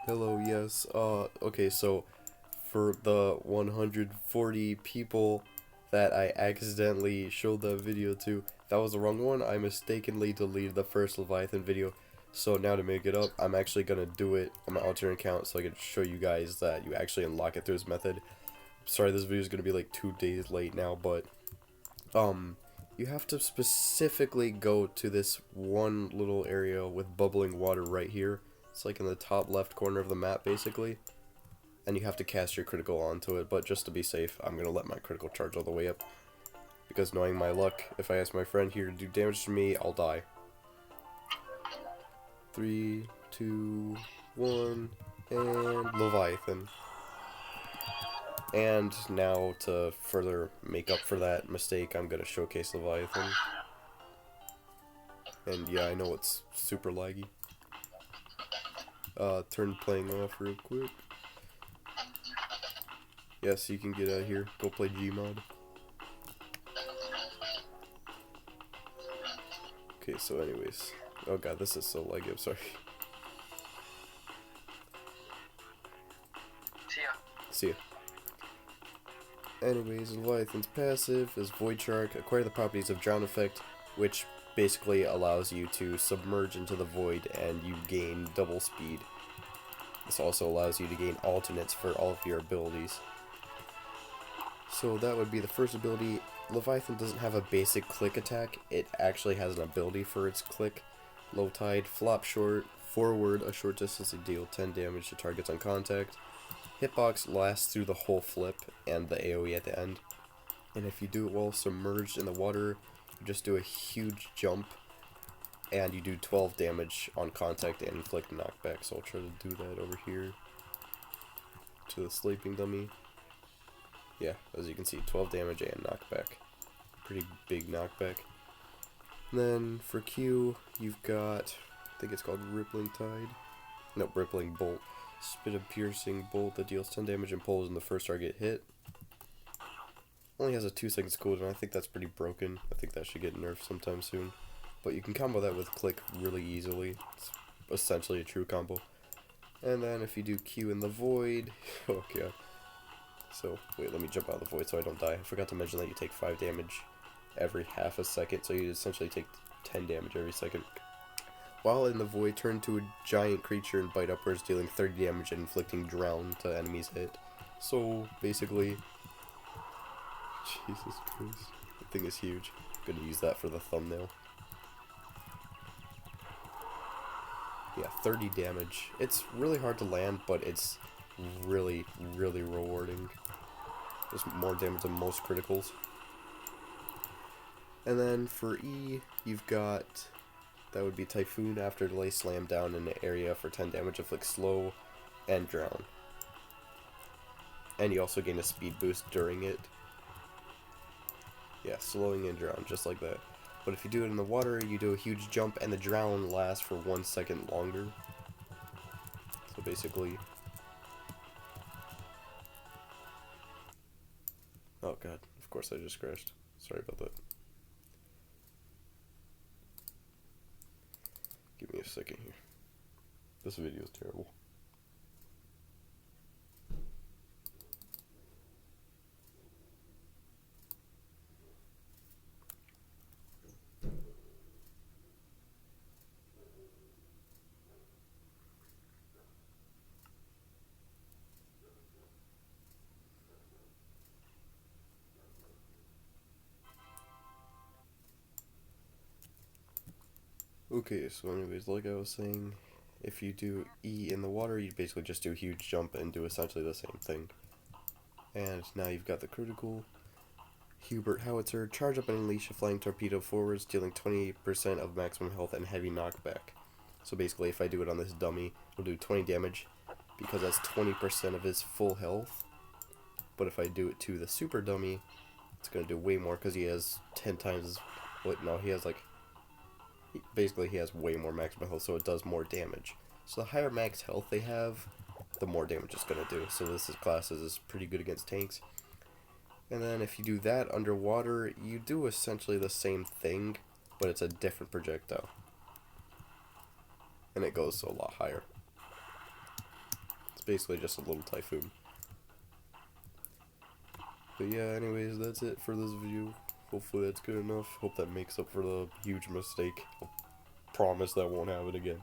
Hello, yes. Okay, so for the 140 people that I accidentally showed the video to, that was the wrong one. I mistakenly deleted the first Leviathan video. So now to make it up, I'm actually gonna do it on my alternate account so I can show you guys that you actually unlock it through this method. Sorry, this video is gonna be like 2 days late now, but you have to specifically go to this one little area with bubbling water right here. It's like in the top left corner of the map, basically. And you have to cast your critical onto it, but just to be safe, I'm gonna let my critical charge all the way up. Because knowing my luck, if I ask my friend here to do damage to me, I'll die. 3, 2, 1, and Leviathan. And now, to further make up for that mistake, I'm gonna showcase Leviathan. And yeah, I know it's super laggy. Turn playing off real quick. Yes, you can get out of here. Go play Gmod. Okay, so anyways. Oh god, this is so laggy, I'm sorry. See ya. Anyways, Leviathan's passive is Void Shark. Acquire the properties of Drown Effect, which basically allows you to submerge into the void and you gain double speed. This also allows you to gain alternates for all of your abilities. So that would be the first ability. Leviathan doesn't have a basic click attack. It actually has an ability for its click. Low Tide, Flop Short, Forward, a short distance to deal 10 damage to targets on contact. Hitbox lasts through the whole flip and the AoE at the end. And if you do it while submerged in the water, you just do a huge jump and you do 12 damage on contact and inflict knockback. So I'll try to do that over here to the sleeping dummy. Yeah, as you can see, 12 damage and knockback. Pretty big knockback. And then for Q, you've got, I think it's called Rippling Tide. No, Rippling Bolt. Spit a piercing bolt that deals 10 damage and pulls in the first target hit. Only has a 2 seconds cooldown. I think that's pretty broken. I think that should get nerfed sometime soon. But you can combo that with click really easily. It's essentially a true combo. And then if you do Q in the void, oh god. So, wait, let me jump out of the void so I don't die. I forgot to mention that you take 5 damage every half a second, so you essentially take 10 damage every second. While in the void, turn to a giant creature and bite upwards, dealing 30 damage and inflicting drown to enemies hit. So, basically, Jesus Christ, the thing is huge. I'm gonna use that for the thumbnail. Yeah, 30 damage. It's really hard to land, but it's really, really rewarding. There's more damage than most criticals. And then for E, you've got, that would be Typhoon. After delay, slam down in the area for 10 damage, inflict slow, and drown. And you also gain a speed boost during it. Yeah, slowing and drown, just like that. But if you do it in the water, you do a huge jump, and the drown lasts for 1 second longer. So basically... Oh god, of course I just crashed. Sorry about that. Give me a second here. This video is terrible. Okay, so anyways, like I was saying, if you do E in the water, you basically just do a huge jump and do essentially the same thing. And now you've got the critical. Hubert Howitzer, charge up and unleash a flying torpedo forwards, dealing 28% of maximum health and heavy knockback. So basically, if I do it on this dummy, it'll do 20 damage, because that's 20% of his full health. But if I do it to the super dummy, it's going to do way more, because he has 10 times his... What? No, he has like... Basically, he has way more maximum health, so it does more damage. So the higher max health they have, the more damage it's going to do. So this class is pretty good against tanks. And then if you do that underwater, you do essentially the same thing, but it's a different projectile. And it goes a lot higher. basically just a little typhoon. But yeah, anyways, that's it for this video. Hopefully that's good enough. Hope that makes up for the huge mistake. I'll promise that won't happen again.